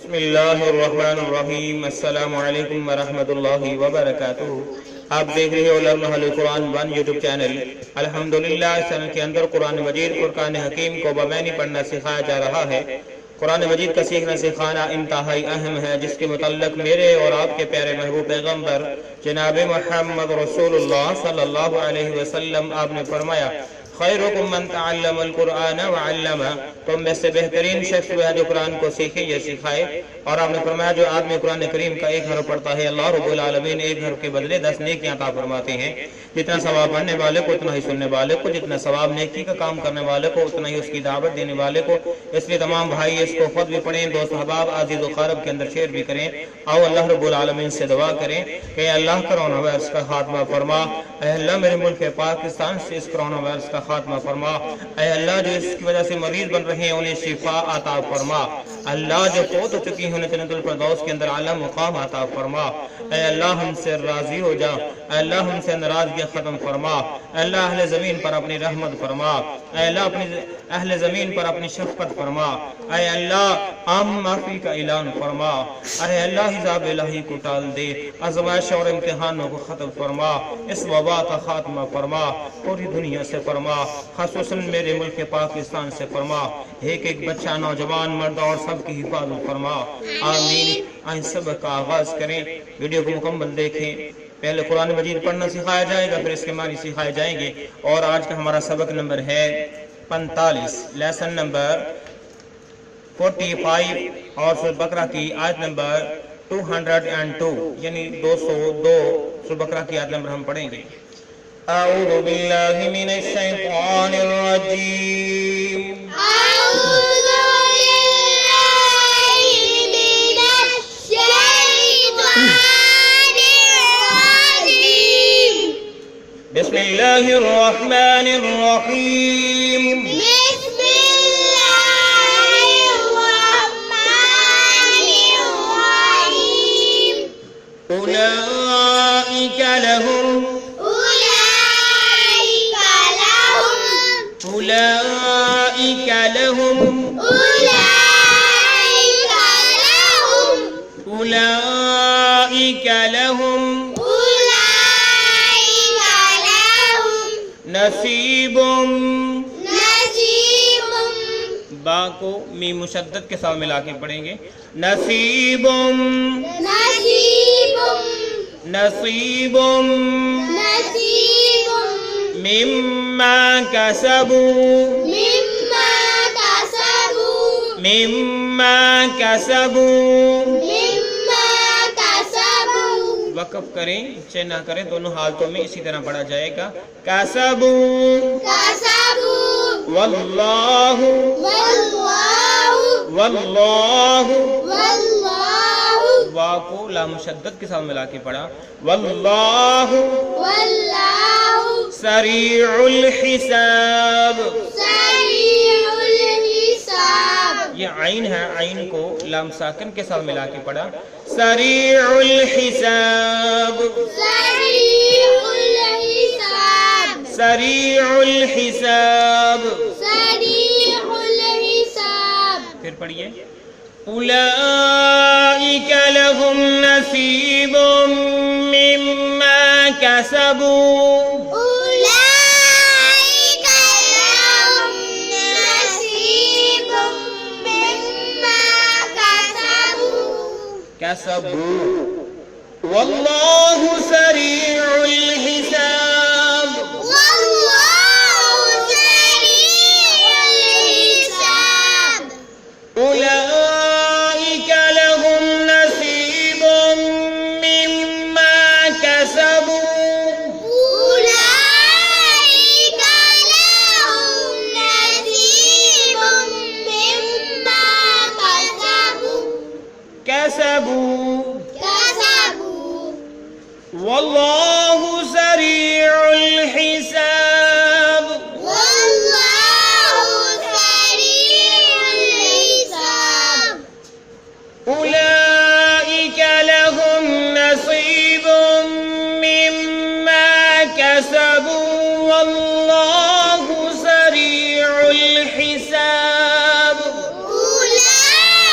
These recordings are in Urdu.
بسم اللہ الرحمن الرحیم، السلام علیکم ورحمت اللہ وبرکاتہ۔ آپ دیکھ رہے ہو قرآن 1 یوٹیوب چینل۔ الحمدللہ اس چینل کے اندر قرآن مجید قرآن حکیم کو بمعنی پڑھنا سکھایا جا رہا ہے۔ قرآن مجید کا سیکھنا سکھانا انتہائی اہم ہے، جس کے متعلق میرے اور آپ کے پیارے محبوب پیغمبر جناب محمد رسول اللہ صلی اللہ علیہ وسلم آپ نے فرمایا، خیرکم من تعلم القرآن وعلمہ، تم میں سے بہترین شخص وہ ہے جو قرآن کو سیکھے یا سکھائے۔ اور آپ نے فرمایا جو آدمی قرآن کریم کا ایک حرف پڑھتا ہے، اللہ رب العالمین ایک حرف کے بدلے 10 نیکیاں عطا فرماتے ہیں۔ جتنا ثواب پڑھنے والے کو اتنا ہی سننے والے کو، جتنا ثواب نیکی کا کام کرنے والے کو اتنا ہی اس کی دعوت دینے والے کو۔ اس لیے تمام بھائی اس کو خود بھی پڑھیں، دوست احباب عزیز و قارب کے اندر شیئر بھی کریں۔ آؤ اللہ رب العالمین سے دعا کریں کہ اللہ کرونا وائرس کا خاتمہ فرما۔ اے اللہ میرے ملک پاکستان سے اس کرونا وائرس کا خاتمہ فرما۔ اے اللہ جو اس کی وجہ سے مریض بن رہے ہیں انہیں شفا عطا فرما۔ اللہ جو فوت ہو چکی ہیں انہیں جنت الفردوس کے اندر اعلیٰ مقام عطا فرما۔ اے اللہ ہم سے راضی ہو جا، اے اللہ ہم سے ناراضگیاں ختم فرما۔ اے اللہ اہل زمین پر اپنی رحمت فرما، اے اللہ اپنی اہل زمین پر اپنی شفقت فرما۔ اے اللہ عام معافی کا اعلان فرما۔ اے اللہ حساب الہی کو ٹال دے، آزمائش اور امتحانوں کو ختم فرما، اس وبا کا خاتمہ فرما، پوری دنیا سے فرما، خصوصا میرے ملک پاکستان سے فرما۔ ایک ایک بچہ، نوجوان، مرد اور سب کی حفاظت فرما، آمین۔ آئیں سبق کا آغاز کریں، ویڈیو کو مکمل دیکھیں۔ پہلے قرآن مجید پڑھنا سکھایا جائے گا، پھر اس کے معنی سکھائے جائیں گے۔ اور آج کا ہمارا سبق نمبر ہے 45، لیسن نمبر 45 اور سورہ بقرہ کی آیت نمبر 202، یعنی 202 سورہ بقرہ کی آیت نمبر ہم پڑھیں گے۔ اعوذ باللہ من الشیطان الرجیم، بسم اللہ الرحمن الرحیم، بسم اللہ الرحمن الرحیم، اولئک لہم أولئك لهم نصیب، با کو میم مشدد کے ساتھ ملا کے پڑھیں گے، نصیب نصیب مما کسبوا وقف کریں، چہ نہ کریں، دونوں حالتوں میں اسی طرح پڑھا جائے گا۔ کسبوا واللہ وا کو لام مشدد کے ساتھ ملا کے پڑھا، واللہ سریع الحساب۔ یہ عین ہے، عین کو لام ساکن کے ساتھ ملا کے پڑھا، سریع الحساب، سریع الحساب۔ پھر پڑھیے، اولئک لهم نصیب مما کسبوا، كسبوا والله سريع الحساب، أولئك لهم نصيب مما كسبوا، كسبوا والله سريع الحساب، أولئك لهم نصيب مما كسبوا والله سريع الحساب، أولئك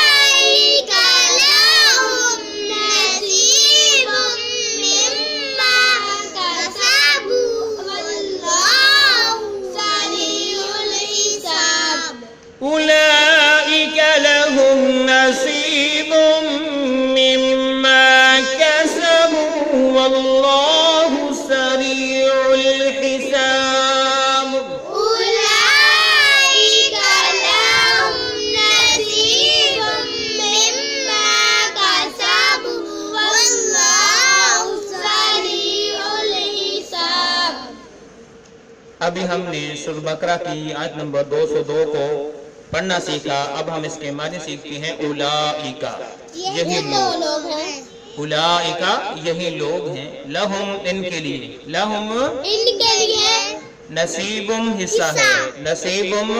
ابھی ہم نے سورہ بقرہ کی آیت نمبر 202 کو پڑھنا سیکھا. اب ہم اس کے معنی سیکھتے ہیں. اولئک یہی لوگ ہیں. اولئک یہی لوگ ہیں. لہم ان کے لیے. لہم ان کے لیے. نصیبم حصہ ہے. نصیبم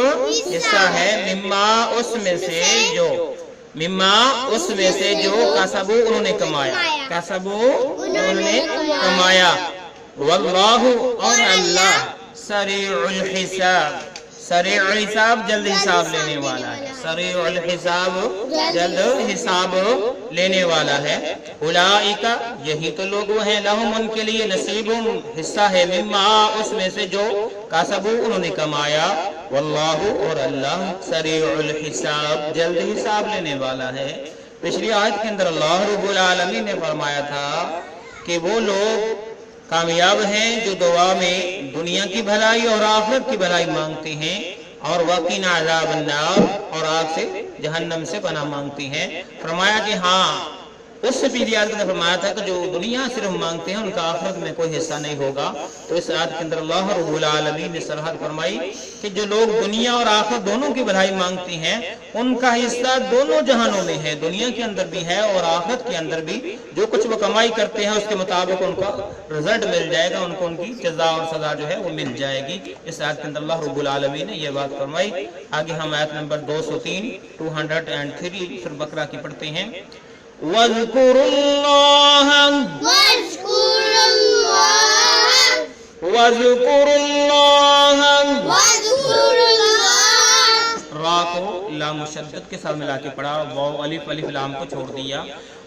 حصہ ہے. مما اس میں سے جو. مما اس میں سے جو کسبو انہوں نے کمایا. کسبو انہوں نے کمایا. واللہ اور اللہ سریع الحساب. سریع الحساب جلد حساب لینے والا ہے. سریع الحساب جلد حساب لینے والا ہے. اولئک یہی تو لوگ وہ ہیں. لہم ان کے لیے. نصیب حصہ ہے. مما اس میں سے جو کسبو انہوں نے کمایا. واللہ اور اللہ سریع الحساب جلد حساب لینے والا ہے. پچھلی آیت کے اندر اللہ رب العالمین نے فرمایا تھا کہ وہ لوگ کامیاب ہیں جو دعا میں دنیا کی بھلائی اور آخرت کی بھلائی مانگتے ہیں اور وقنا عذاب النار اور آگ سے جہنم سے پناہ مانگتے ہیں. فرمایا کہ ہاں اس سے پہلی آیت نے فرمایا تھا کہ جو دنیا صرف مانگتے ہیں ان کا آخرت میں کوئی حصہ نہیں ہوگا. تو اس آیت کے اندر اللہ رب العالمین نے صراحت فرمائی کہ جو لوگ دنیا اور آخرت دونوں کی بھلائی مانگتے ہیں ان کا حصہ دونوں جہانوں میں ہے. دنیا کے اندر بھی ہے اور آخرت کے اندر بھی. جو کچھ وہ کمائی کرتے ہیں اس کے مطابق ان کا رزلٹ مل جائے گا. ان کو ان کی جزا اور سزا جو ہے وہ مل جائے گی. اس آیت کے اندر اللہ رب العالمین نے یہ بات فرمائی. آگے ہم آیت نمبر 203 سورہ بقرہ کی پڑھتے ہیں. وَاذْكُرُوا اللَّهَ واذکروا اللہ. وَاذْكُرُوا اللَّهَ. واذکروا اللہ. را کو لام مشدد کے ساتھ ملا کے پڑھا. واو الف الف لام کو چھوڑ دیا.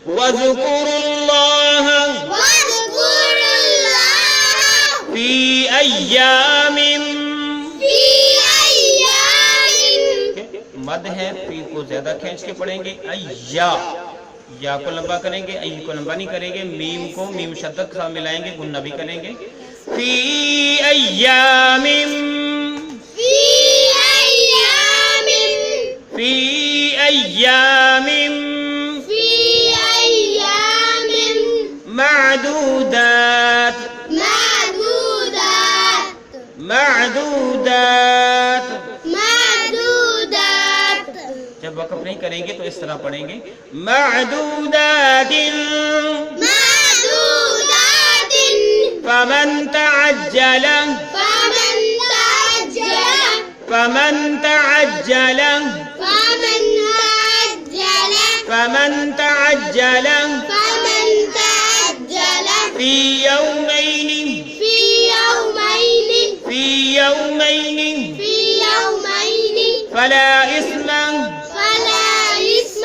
وَاذْكُرُوا اللَّهَ. واذکروا اللہ. فِي أَيَّامٍ. فی ایام. مد ہے. فی کو زیادہ کھینچ کے پڑھیں گے. ایا یا کو لمبا کریں گے. ای کو لمبا نہیں کریں گے. میم کو میم شدت کے ساتھ ملائیں گے. گنہ بھی کریں گے. فی ایام. فی ایام. فی ایام فی ایام. معدودات. معدودات. معدودات. معدودات. جب وقف نہیں کریں گے تو اس طرح پڑھیں گے. معدودات. معدودات. فمن تعجل. فمن تعجل. فمن تعجل. فمن تعجل. فمن تعجل فمن تعجل. في يومين. في يومين. في يومين في يومين. فلا إثم. فلا إثم.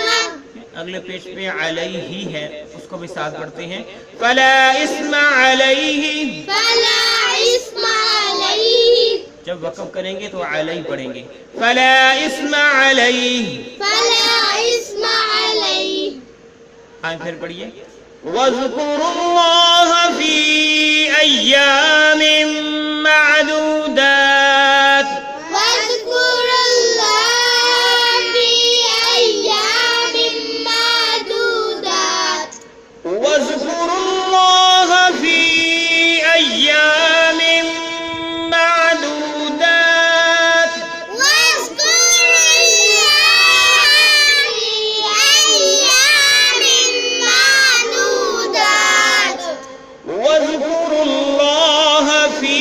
اگلے پیج پہ علیہ ہے اس کو بھی ساتھ پڑھتے ہیں. فلا إثم عليه. فلا إثم عليه. جب وقف کریں گے تو علیہ پڑھیں گے. فلا إثم عليه. فلا إثم عليه. آئیں پھر پڑھیے. واذكروا الله في أيام معدودات. واذكروا الله في أيام معدودات. واذكروا الله في أيام معدودات. واذكروا الله في أيام معدودات. واذكروا الله في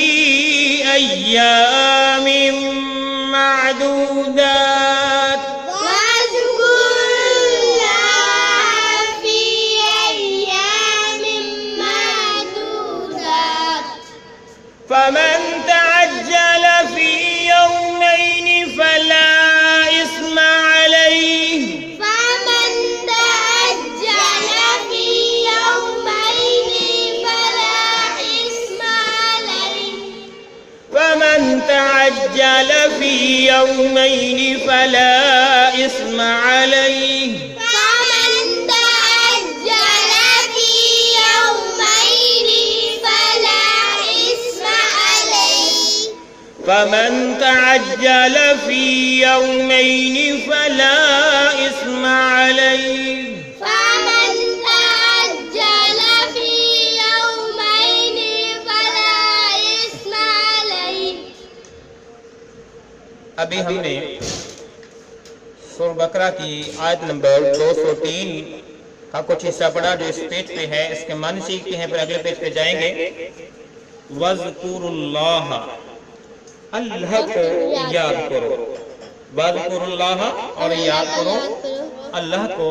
أيام معدودات. واذكروا الله في أيام معدودات. فمن تعجل في يومين فلا إثم عليه. فمن تعجل في يومين فلا إثم عليه. فمن تعجل في يومين فلا إثم عليه. فمن تعجل في يومين فلا إثم عليه. فمن تعجل في يومين فلا إثم عليه. فمن تعجل في يومين فلا إثم عليه. ابھی ہم نے سورہ بقرہ کی آیت نمبر 203 کا کچھ حصہ پڑھا جو اس پیج پہ ہے. اس کے معنی سیکھتے ہیں، پھر اگلے پیج پہ جائیں گے. وَاذْكُرُوا اللَّهَ، اللہ کو یاد کرو. وَاذْكُرُوا اللَّهَ، اور یاد کرو اللہ کو.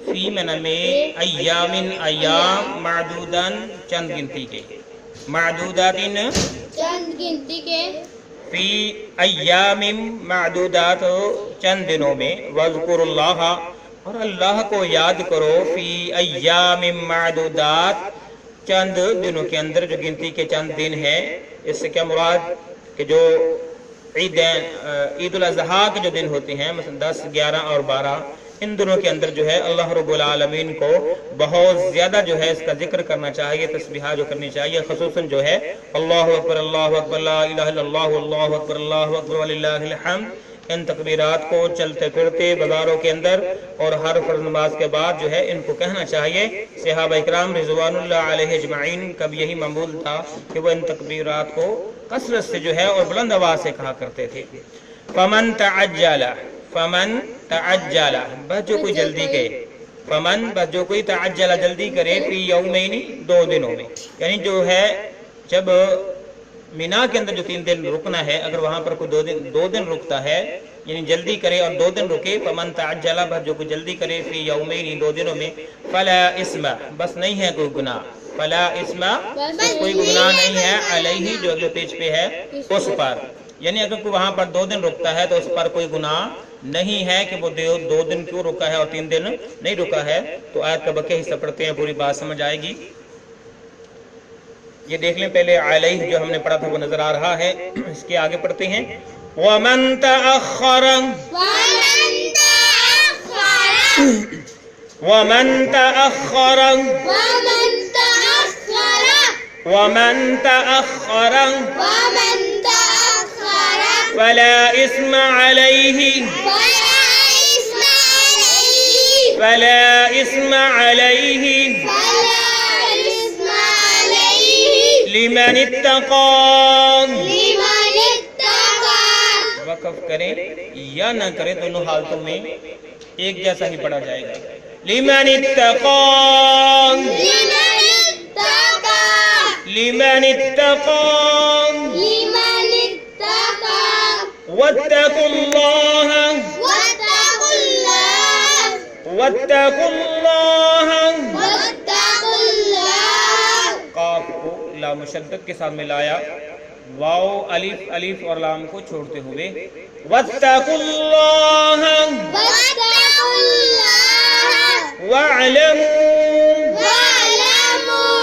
فی معنی میں ایامن، ایام، معدودن چند گنتی کے، معدوداتن چند گنتی کے، فی ایام معدودات چند دنوں میں. وَاذْكُرُوا اللَّهَ، اور اللہ کو یاد کرو. فی ایام معدودات چند دنوں کے اندر، جو گنتی کے چند دن ہیں. اس سے کیا مراد کہ جو عید الاضحیٰ کے جو دن ہوتے ہیں، مثلا 10، 11 اور 12، ان دنوں کے اندر جو ہے اللہ رب العالمین کو بہت زیادہ جو ہے اس کا ذکر کرنا چاہیے، تسبیحات جو کرنی چاہیے. خصوصاً جو ہے اللہ اکبر، اللہ اکبر، لا الہ الا اللہ، اللہ اکبر، اللہ اکبر وللہ الحمد. ان تکبیرات کو چلتے پھرتے بازاروں کے اندر اور ہر فرض نماز کے بعد جو ہے ان کو کہنا چاہیے. صحابہ اکرام رضوان اللہ علیہ اجمعین کا بھی یہی معمول تھا کہ وہ ان تکبیرات کو کثرت سے جو ہے اور بلند آواز سے کہا کرتے تھے. فمن تعجل، فمن تعجل، بس جو کوئی جلدی کرے. فمن، بس جو کوئی تعجل جلدی کرے. فی یومین، 2 دنوں میں. یعنی جو ہے جب مینا کے اندر جو 3 دن رکنا ہے، اگر وہاں پر کوئی 2 دن رکتا ہے، یعنی جلدی کرے اور 2 دن رکے. فمن تعجل، بس جو کوئی جلدی کرے. فی یومین، 2 دنوں میں. فلا اسم، بس نہیں ہے کوئی گناہ. فلا اسم، بس کوئی گناہ نہیں ہے. علیہ، جو اگلے پیج پہ ہے، اس پر. یعنی اگر کوئی وہاں پر 2 دن رکتا ہے تو اس پر کوئی گناہ نہیں ہے کہ وہ 2 دن کیوں رکا ہے اور 3 دن نہیں رکا ہے. تو آیت کا بقیہ حصہ پڑھتے ہیں، پوری بات سمجھ آئے گی. یہ دیکھ لیں، پہلے علیہ جو ہم نے پڑھا تھا وہ نظر آ رہا ہے. اس کے آگے پڑھتے ہیں. وَمَن تَأَخَّرَ، وَمَن تَأَخَّرَ، وَمَن تَأَخَّرَ، وَمَن تَأَخَّرَ، وَمَن تَأَخَّرَ وَمَن تَأَخَّرَ فَلَا إِثْمَ عَلَيْهِ، فَلَا إِثْمَ عَلَيْهِ، فَلَا إِثْمَ عَلَيْهِ فَلَا إِثْمَ عَلَيْهِ لِمَنِ اتَّقَىٰ. لِمَنِ اتَّقَىٰ. وقف کریں یا نہ کریں، دونوں حالتوں میں ایک جیسا ہی پڑھا جائے گا. لِمَنِ اتَّقَىٰ، لِمَنِ اتَّقَىٰ، لِمَنِ اتَّقَىٰ لِمَنِ اتَّقَىٰ. وَاتَّقُوا اللَّهَ، وَاتَّقُوا اللَّهَ، وَاتَّقُوا اللَّهَ. وَاتَّقُوا اللَّهَ. قاف کو لام مشدد کے ساتھ ملایا، واو الف، الف اور لام کو چھوڑتے ہوئے. وَاتَّقُوا اللَّهَ وَاتَّقُوا اللَّهَ وَاعْلَمُوا، وَاعْلَمُوا،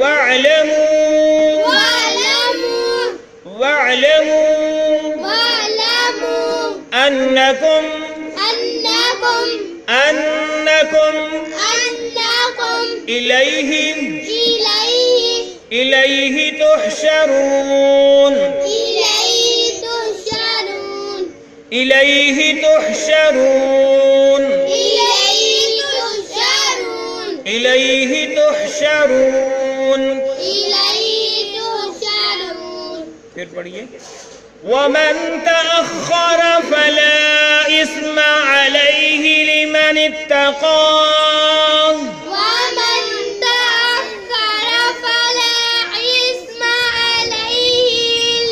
وَاعْلَمُوا، وَاعْلَمُوا، وَاعْلَمُوا وَاعْلَمُوا أَنَّكُمْ، أَنَّكُمْ، أَنَّكُمْ أَنَّكُمْ إِلَيْهِ، إِلَيْهِ تُحْشَرُونَ، إِلَيْهِ تُحْشَرُونَ، إِلَيْهِ تُحْشَرُونَ، إِلَيْهِ تُحْشَرُونَ، إِلَيْهِ تُحْشَرُونَ. إِلَيْهِ تُحْشَرُونَ. پھر پڑھیے. وَمَن تَأَخَّرَ فَلَا إِثْمَ عَلَيْهِ لِمَنِ اتَّقَىٰ. وَمَن تَأَخَّرَ فَلَا إِثْمَ عَلَيْهِ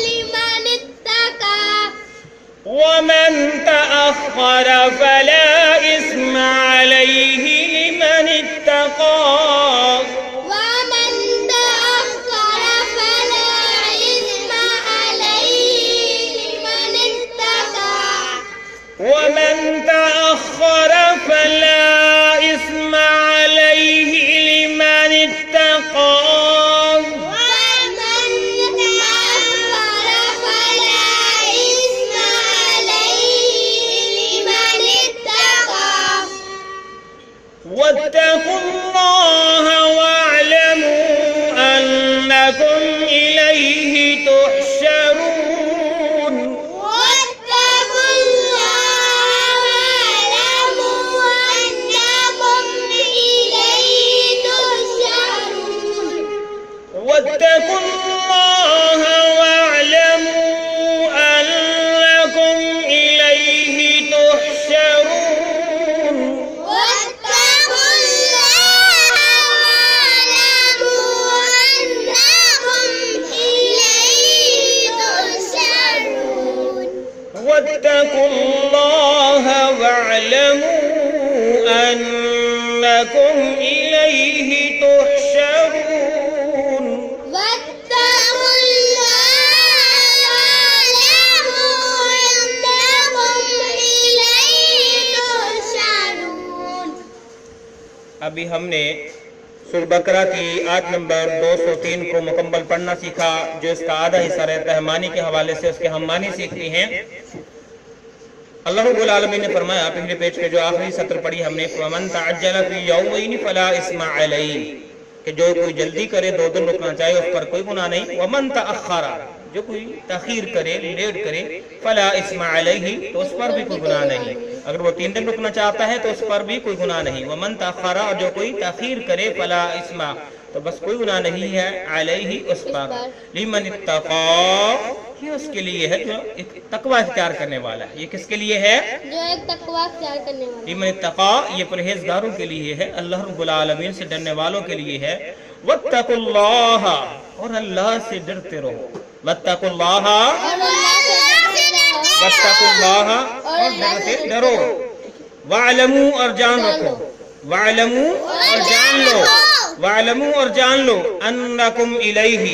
لِمَنِ اتَّقَىٰ. وَمَن تَأَخَّرَ فَلَا إِثْمَ عَلَيْهِ لِمَنِ اتَّقَىٰ. وَمَن تَأَخَّرَ فَلَا إِثْمَ عَلَيْهِ لِمَنِ اتَّقَىٰ. وَمَن تَأَخَّرَ فَلَا إِثْمَ عَلَيْهِ لِمَنِ اتَّقَىٰ. وَمَن تَأَخَّرَ فَلَا إِثْمَ عَلَيْهِ لِمَنِ اتَّقَىٰ. وَاتَّقُوا اللَّهَ وَاعْلَمُوا أَنَّكُمْ إِلَيْهِ تُحْشَرُونَ. وَاتَّقُوا اللَّهَ وَاعْلَمُوا أَنَّكُمْ إِلَيْهِ تُحْشَرُونَ. وَاتَّقُوا اللَّهَ وَاعْلَمُوا أَنَّكُمْ أنكم إليه تحشرون واتقوا الله واعلموا أنكم إليه تحشرون. ابھی ہم نے سورہ بقرہ کی آیت نمبر 203 کو مکمل پڑھنا سیکھا، جو اس کا آدھا حصہ رہتا ہے معنی کے حوالے سے، اس کے ہم معنی سیکھتے ہیں. اللہ رب العالمین نے فرمایا پہلے پیج پہ جو آخری سطر پڑھی ہم نے، فَمَن تَعَجَّلَ فِي يَوْمَيْنِ فَلَا إِثْمَ عَلَيْهِ، کہ جو کوئی جلدی کرے 2 دن رکنا چاہے اس پر کوئی گناہ نہیں. وَمَن تَأَخَّرَ، جو کوئی تاخیر کرے لیٹ کرے، فَلَا إِثْمَ عَلَيْهِ، تو اس پر بھی کوئی گناہ نہیں. اگر وہ 3 دن رکنا چاہتا ہے تو اس پر بھی کوئی گناہ نہیں. وَمَن تَأَخَّرَ، اور جو کوئی تاخیر کرے، فَلَا إِثْمَ، تو بس کوئی گناہ نہیں ہے، علیہ اس پر. لمن اتقى، یہ اس کے لیے ہے جو ایک تقوی اختیار کرنے والا ہے. یہ کس کے لیے ہے؟ جو ایک تقوی اختیار کرنے والا. لمن اتقى، یہ پرہیزگاروں کے لیے ہے، اللہ رب العالمین سے ڈرنے والوں کے لیے ہے. واتقوا اللہ، اور اللہ سے ڈرتے رہو. واتقوا اللہ، واتقوا اللہ، اور ڈرتے ڈرو. واعلموا، اور جان رکھو. واعلموا، اور جان لو. واعلموا، اور جان لو. انکم الیہ،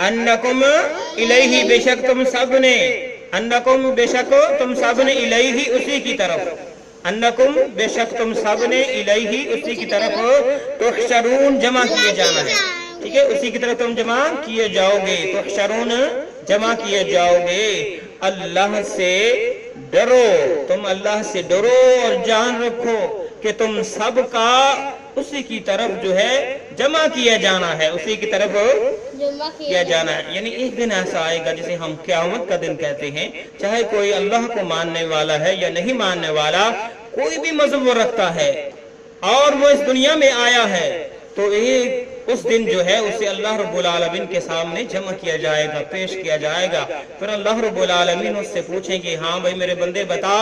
انکم الیہ، بے شک تم سب نے، انکم بے شک تم سب نے، الیہ اسی کی طرف، انکم بے شک تم سب نے، الیہ اسی کی طرف، تحشرون جمع کیے جانا ہے. ٹھیک ہے، اسی کی طرف تم جمع کیے جاؤ گے. تحشرون جمع کیے جاؤ گے. اللہ سے ڈرو، تم اللہ سے ڈرو اور جان رکھو کہ تم سب کا اسی کی طرف جو ہے جمع کیا جانا ہے، اسی کی طرف جمع کیا جانا ہے. یعنی ایک دن ایسا آئے گا جسے ہم قیامت کا دن کہتے ہیں، چاہے کوئی اللہ کو ماننے والا ہے یا نہیں ماننے والا، کوئی بھی مذہب وہ رکھتا ہے اور وہ اس دنیا میں آیا ہے، تو ایک اس دن جو ہے اسے اللہ رب العالمین کے سامنے جمع کیا جائے گا، پیش کیا جائے گا. پھر اللہ رب العالمین اس سے پوچھیں گے، ہاں بھائی میرے بندے بتا،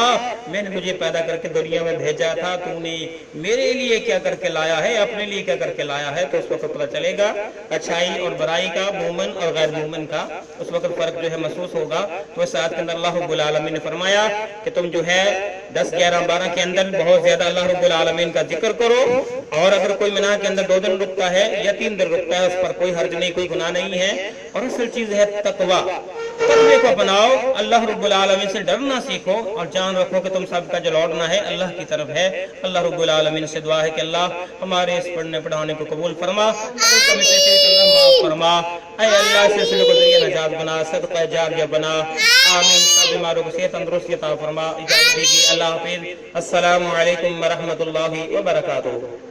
میں نے تجھے پیدا کر کے دنیا میں بھیجا تھا، تو نے میرے لیے کیا کر کے لایا ہے، اپنے لیے کیا کر کے لایا ہے. تو اس وقت پتہ چلے گا اچھائی اور برائی کا، مومن اور غیر مومن کا، اس وقت فرق جو ہے محسوس ہوگا. تو اس آیت کے اندر اللہ رب العالمین نے فرمایا کہ تم جو ہے 10, 11, 12 کے اندر بہت زیادہ اللہ رب العالمین کا ذکر کرو، اور اگر کوئی منع کے اندر 2 دن رکتا ہے یا 3 دن رکتا ہے، اس پر کوئی حرج نہیں، کوئی گناہ نہیں ہے. اور اصل چیز ہے تقوی. تقوی کو اپناؤ، اللہ رب العالمین سے ڈرنا سیکھو، اور جان رکھو کہ تم سب کا جو لوٹنا ہے اللہ کی طرف ہے. اللہ رب العالمین سے دعا ہے کہ اللہ ہمارے اس پڑھنے پڑھانے کو قبول فرما، اللہ معاف فرما. اے اللہ اس سلسلے کو ذریعہ نجات بنا، صدقہ جاریہ بنا. آمین. سب بیماروں کو صحت تندرستی عطا فرما. اجازت دیجیے، اللہ حافظ. السلام علیکم ورحمۃ اللہ وبرکاتہ.